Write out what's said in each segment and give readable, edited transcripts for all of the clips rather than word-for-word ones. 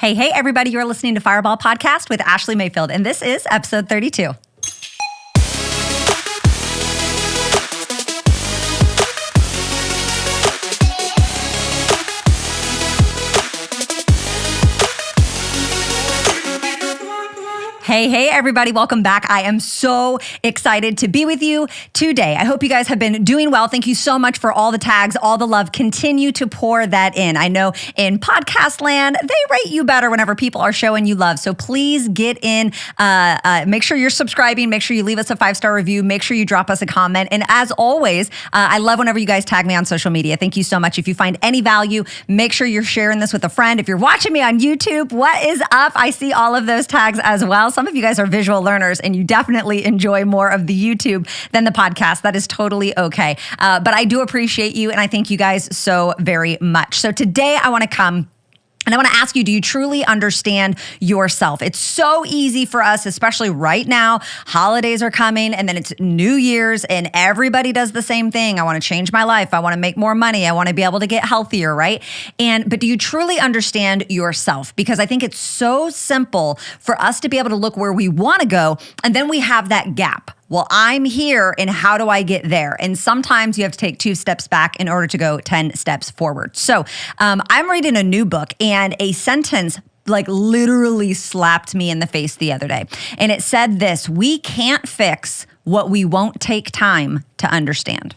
Hey, everybody, you're listening to Fireball Podcast with Ashleigh Mayfield, and this is episode 32. Hey, everybody, welcome back. I am so excited to be with you today. I hope you guys have been doing well. Thank you so much for all the tags, all the love. Continue to pour that in. I know in podcast land, they rate you better whenever people are showing you love. So please get in, make sure you're subscribing, make sure you leave us a 5-star review, make sure you drop us a comment. And as always, I love whenever you guys tag me on social media. Thank you so much. If you find any value, make sure you're sharing this with a friend. If you're watching me on YouTube, what is up? I see all of those tags as well. Some of you guys are visual learners and you definitely enjoy more of the YouTube than the podcast. That is totally okay. But I do appreciate you and I thank you guys so very much. So today I want to come and I want to ask you, do you truly understand yourself? It's so easy for us, especially right now. Holidays are coming and then it's New Year's and everybody does the same thing. I want to change my life. I want to make more money. I want to be able to get healthier, right? But do you truly understand yourself? Because I think it's so simple for us to be able to look where we want to go and then we have that gap. Well, I'm here and how do I get there? And sometimes you have to take 2 steps back in order to go 10 steps forward. So I'm reading a new book and a sentence like literally slapped me in the face the other day. And it said this: we can't fix what we won't take time to understand.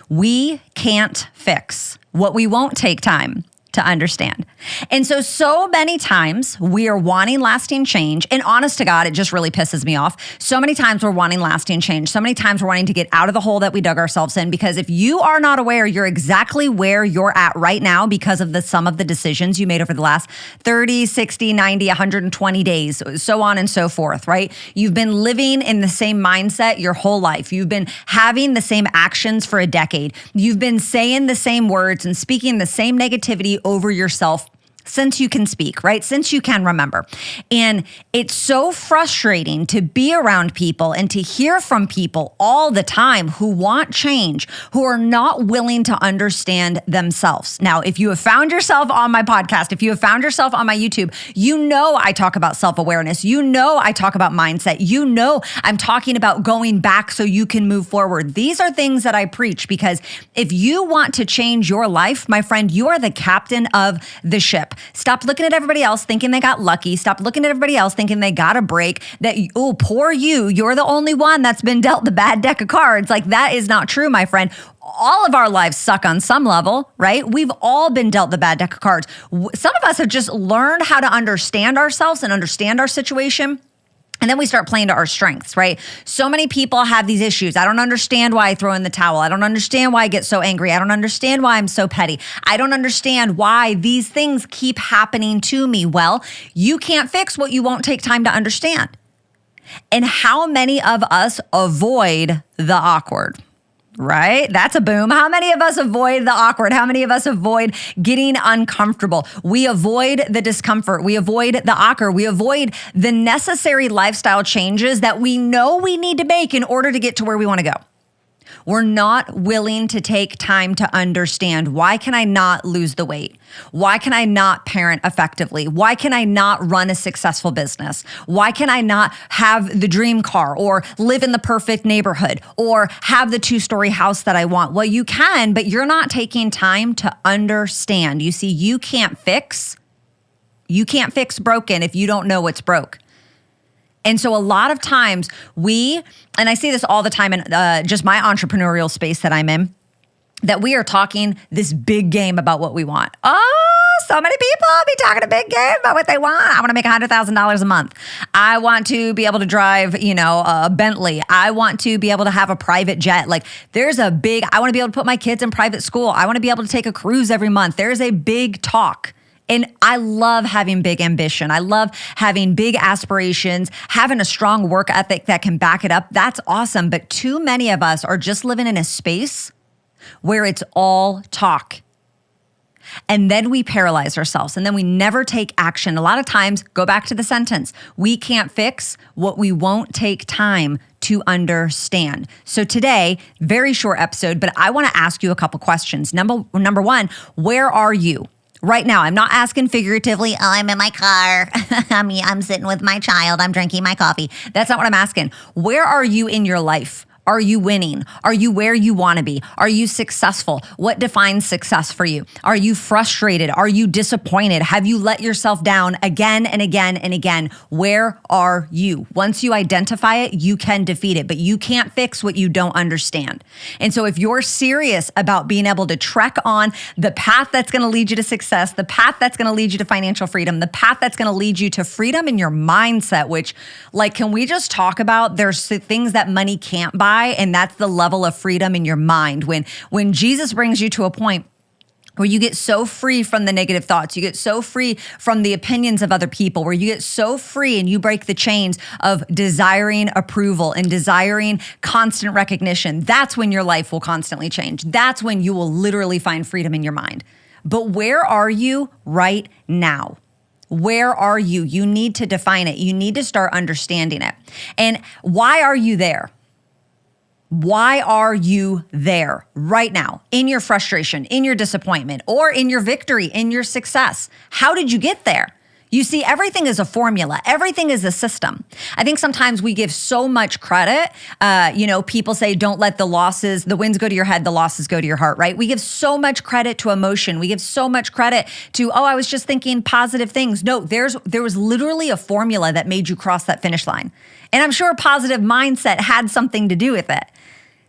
We can't fix what we won't take time to understand. And so many times we are wanting lasting change. And honest to God, it just really pisses me off. So many times we're wanting lasting change. So many times we're wanting to get out of the hole that we dug ourselves in, because if you are not aware, you're exactly where you're at right now because of the sum of the decisions you made over the last 30, 60, 90, 120 days, so on and so forth, right? You've been living in the same mindset your whole life. You've been having the same actions for a decade. You've been saying the same words and speaking the same negativity over yourself since you can speak, right? Since you can remember. And it's so frustrating to be around people and to hear from people all the time who want change, who are not willing to understand themselves. Now, if you have found yourself on my podcast, if you have found yourself on my YouTube, you know I talk about self-awareness. You know I talk about mindset. You know I'm talking about going back so you can move forward. These are things that I preach because if you want to change your life, my friend, you are the captain of the ship. Stop looking at everybody else thinking they got lucky. Stop looking at everybody else thinking they got a break, that, oh, poor you, you're the only one that's been dealt the bad deck of cards. Like, that is not true, my friend. All of our lives suck on some level, right? We've all been dealt the bad deck of cards. Some of us have just learned how to understand ourselves and understand our situation. And then we start playing to our strengths, right? So many people have these issues. I don't understand why I throw in the towel. I don't understand why I get so angry. I don't understand why I'm so petty. I don't understand why these things keep happening to me. Well, you can't fix what you won't take time to understand. And how many of us avoid the awkward? Right? That's a boom. How many of us avoid the awkward? How many of us avoid getting uncomfortable? We avoid the discomfort. We avoid the awkward. We avoid the necessary lifestyle changes that we know we need to make in order to get to where we want to go. We're not willing to take time to understand, why can I not lose the weight? Why can I not parent effectively? Why can I not run a successful business? Why can I not have the dream car or live in the perfect neighborhood or have the 2-story house that I want? Well, you can, but you're not taking time to understand. You see, you can't fix broken if you don't know what's broke. And so a lot of times and I see this all the time in just my entrepreneurial space that I'm in, that we are talking this big game about what we want. Oh, so many people be talking a big game about what they want. I want to make $100,000 a month. I want to be able to drive, a Bentley. I want to be able to have a private jet. Like, I want to be able to put my kids in private school. I want to be able to take a cruise every month. There's a big talk. And I love having big ambition. I love having big aspirations, having a strong work ethic that can back it up. That's awesome. But too many of us are just living in a space where it's all talk. And then we paralyze ourselves and then we never take action. A lot of times, go back to the sentence, we can't fix what we won't take time to understand. So today, very short episode, but I want to ask you a couple questions. Number one, where are you? Right now, I'm not asking figuratively, Oh, I'm in my car. I'm sitting with my child. I'm drinking my coffee. that's not what I'm asking. Where are you in your life? Are you winning? Are you where you want to be? Are you successful? What defines success for you? Are you frustrated? Are you disappointed? Have you let yourself down again and again and again? Where are you? Once you identify it, you can defeat it, but you can't fix what you don't understand. And so if you're serious about being able to trek on the path that's going to lead you to success, the path that's going to lead you to financial freedom, the path that's going to lead you to freedom in your mindset, which, like, can we just talk about there's things that money can't buy? And that's the level of freedom in your mind. When Jesus brings you to a point where you get so free from the negative thoughts, you get so free from the opinions of other people, where you get so free and you break the chains of desiring approval and desiring constant recognition, that's when your life will constantly change. That's when you will literally find freedom in your mind. But where are you right now? Where are you? You need to define it. You need to start understanding it. And why are you there? Why are you there right now in your frustration, in your disappointment, or in your victory, in your success? How did you get there? You see, everything is a formula. Everything is a system. I think sometimes we give so much credit. People say, don't let the wins go to your head, the losses go to your heart, right? We give so much credit to emotion. We give so much credit to, I was just thinking positive things. No, there was literally a formula that made you cross that finish line. And I'm sure a positive mindset had something to do with it.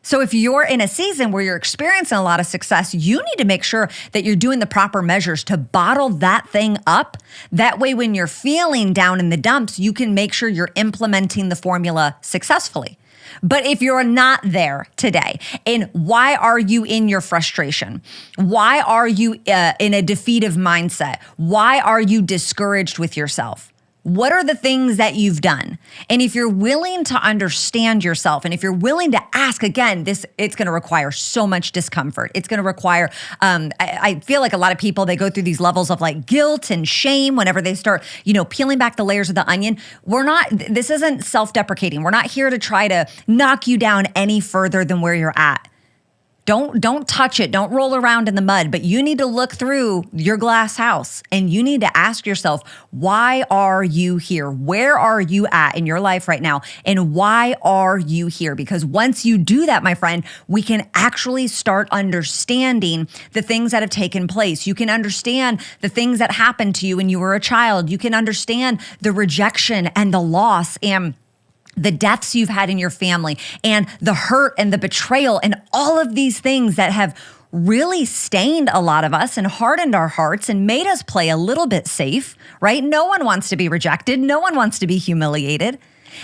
So if you're in a season where you're experiencing a lot of success, you need to make sure that you're doing the proper measures to bottle that thing up. That way, when you're feeling down in the dumps, you can make sure you're implementing the formula successfully. But if you're not there today, and why are you in your frustration? Why are you in a defeative mindset? Why are you discouraged with yourself? What are the things that you've done? And if you're willing to understand yourself, and if you're willing to ask, again, it's going to require so much discomfort. It's going to require, I feel like a lot of people, they go through these levels of like guilt and shame whenever they start, peeling back the layers of the onion. This isn't self-deprecating. We're not here to try to knock you down any further than where you're at. Don't touch it. Don't roll around in the mud, but you need to look through your glass house and you need to ask yourself, why are you here? Where are you at in your life right now? And why are you here? Because once you do that, my friend, we can actually start understanding the things that have taken place. You can understand the things that happened to you when you were a child. You can understand the rejection and the loss and the deaths you've had in your family and the hurt and the betrayal and all of these things that have really stained a lot of us and hardened our hearts and made us play a little bit safe, right? No one wants to be rejected. No one wants to be humiliated.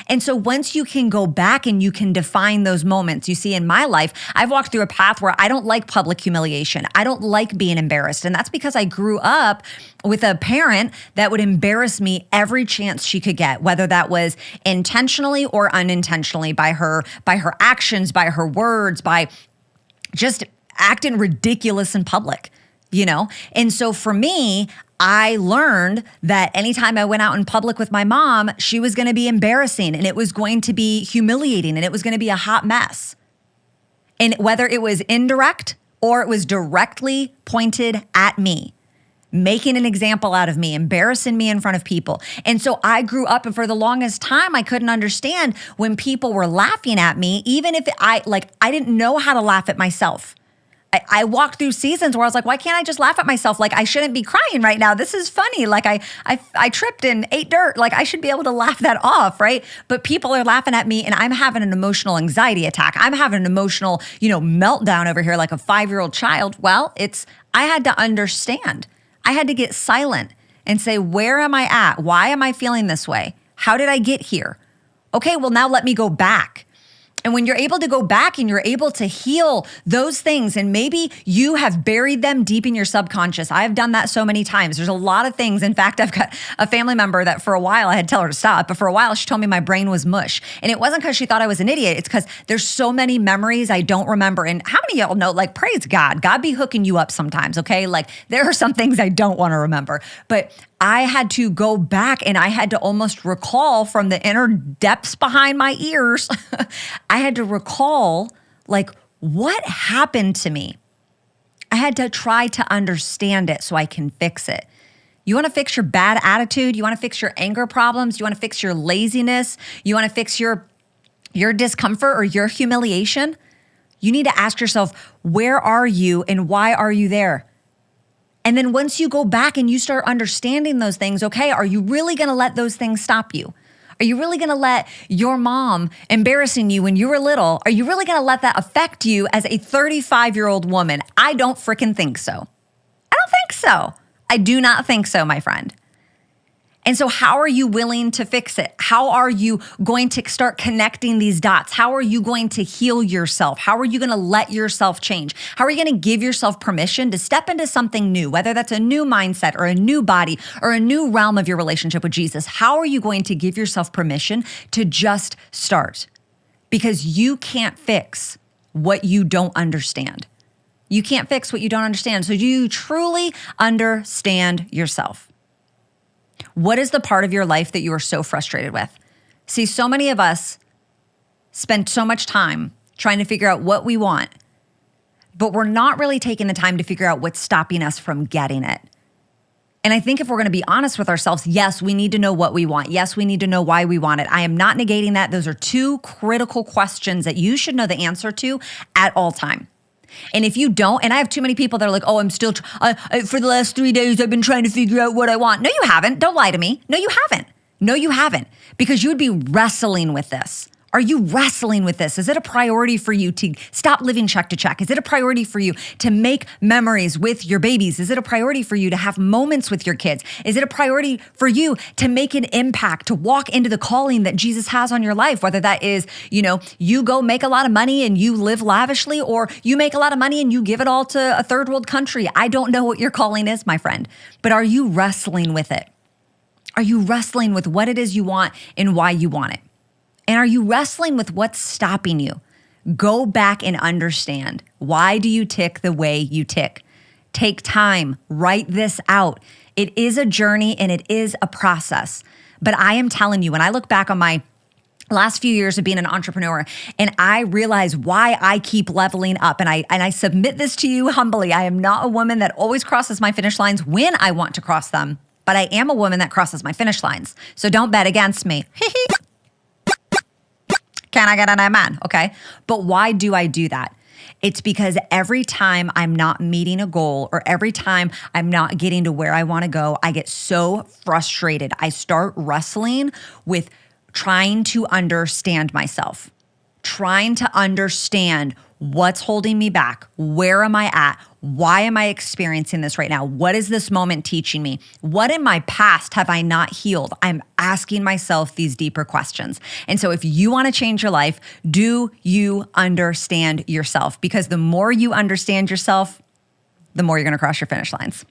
And so once you can go back and you can define those moments, you see, in my life, I've walked through a path where I don't like public humiliation. I don't like being embarrassed. And that's because I grew up with a parent that would embarrass me every chance she could get, whether that was intentionally or unintentionally, by her actions, by her words, by just acting ridiculous in public, And so for me, I learned that anytime I went out in public with my mom, she was going to be embarrassing and it was going to be humiliating and it was going to be a hot mess. And whether it was indirect or it was directly pointed at me, making an example out of me, embarrassing me in front of people. And so I grew up, and for the longest time, I couldn't understand when people were laughing at me, even if I didn't know how to laugh at myself. I walked through seasons where I was like, why can't I just laugh at myself? Like, I shouldn't be crying right now. This is funny. Like, I tripped and ate dirt. Like, I should be able to laugh that off, right? But people are laughing at me and I'm having an emotional anxiety attack. I'm having an emotional, meltdown over here like a 5-year-old child. Well, I had to understand. I had to get silent and say, where am I at? Why am I feeling this way? How did I get here? Okay, well, now let me go back. And when you're able to go back and you're able to heal those things, and maybe you have buried them deep in your subconscious. I've done that so many times. There's a lot of things. In fact, I've got a family member that for a while I had to tell her to stop, but for a while she told me my brain was mush. And it wasn't because she thought I was an idiot. It's because there's so many memories I don't remember. And how many of y'all know, like, praise God, God be hooking you up sometimes, okay? Like, there are some things I don't want to remember. But I had to go back and I had to almost recall from the inner depths behind my ears. I had to recall, like, what happened to me? I had to try to understand it so I can fix it. You want to fix your bad attitude? You want to fix your anger problems? You want to fix your laziness? You want to fix your discomfort or your humiliation? You need to ask yourself, where are you and why are you there? And then once you go back and you start understanding those things, okay, are you really going to let those things stop you? Are you really going to let your mom embarrassing you when you were little, are you really going to let that affect you as a 35-year-old woman? I don't freaking think so. I don't think so. I do not think so, my friend. And so how are you willing to fix it? How are you going to start connecting these dots? How are you going to heal yourself? How are you going to let yourself change? How are you going to give yourself permission to step into something new, whether that's a new mindset or a new body or a new realm of your relationship with Jesus? How are you going to give yourself permission to just start? Because you can't fix what you don't understand. You can't fix what you don't understand. So do you truly understand yourself? What is the part of your life that you are so frustrated with? See, so many of us spend so much time trying to figure out what we want, but we're not really taking the time to figure out what's stopping us from getting it. And I think if we're going to be honest with ourselves, yes, we need to know what we want. Yes, we need to know why we want it. I am not negating that. Those are two critical questions that you should know the answer to at all time. And if you don't, and I have too many people that are like, oh, I'm still, for the last 3 days, I've been trying to figure out what I want. No, you haven't. Don't lie to me. No, you haven't. No, you haven't. Because you would be wrestling with this. Are you wrestling with this? Is it a priority for you to stop living check to check? Is it a priority for you to make memories with your babies? Is it a priority for you to have moments with your kids? Is it a priority for you to make an impact, to walk into the calling that Jesus has on your life? Whether that is, you go make a lot of money and you live lavishly, or you make a lot of money and you give it all to a third world country. I don't know what your calling is, my friend, but are you wrestling with it? Are you wrestling with what it is you want and why you want it? And are you wrestling with what's stopping you? Go back and understand. Why do you tick the way you tick? Take time, write this out. It is a journey and it is a process. But I am telling you, when I look back on my last few years of being an entrepreneur, and I realize why I keep leveling up, and I submit this to you humbly. I am not a woman that always crosses my finish lines when I want to cross them, but I am a woman that crosses my finish lines. So don't bet against me. Can I get an amen? Okay. But why do I do that? It's because every time I'm not meeting a goal, or every time I'm not getting to where I want to go, I get so frustrated. I start wrestling with trying to understand myself, trying to understand what's holding me back. Where am I at? Why am I experiencing this right now? What is this moment teaching me? What in my past have I not healed? I'm asking myself these deeper questions. And so if you want to change your life, do you understand yourself? Because the more you understand yourself, the more you're going to cross your finish lines.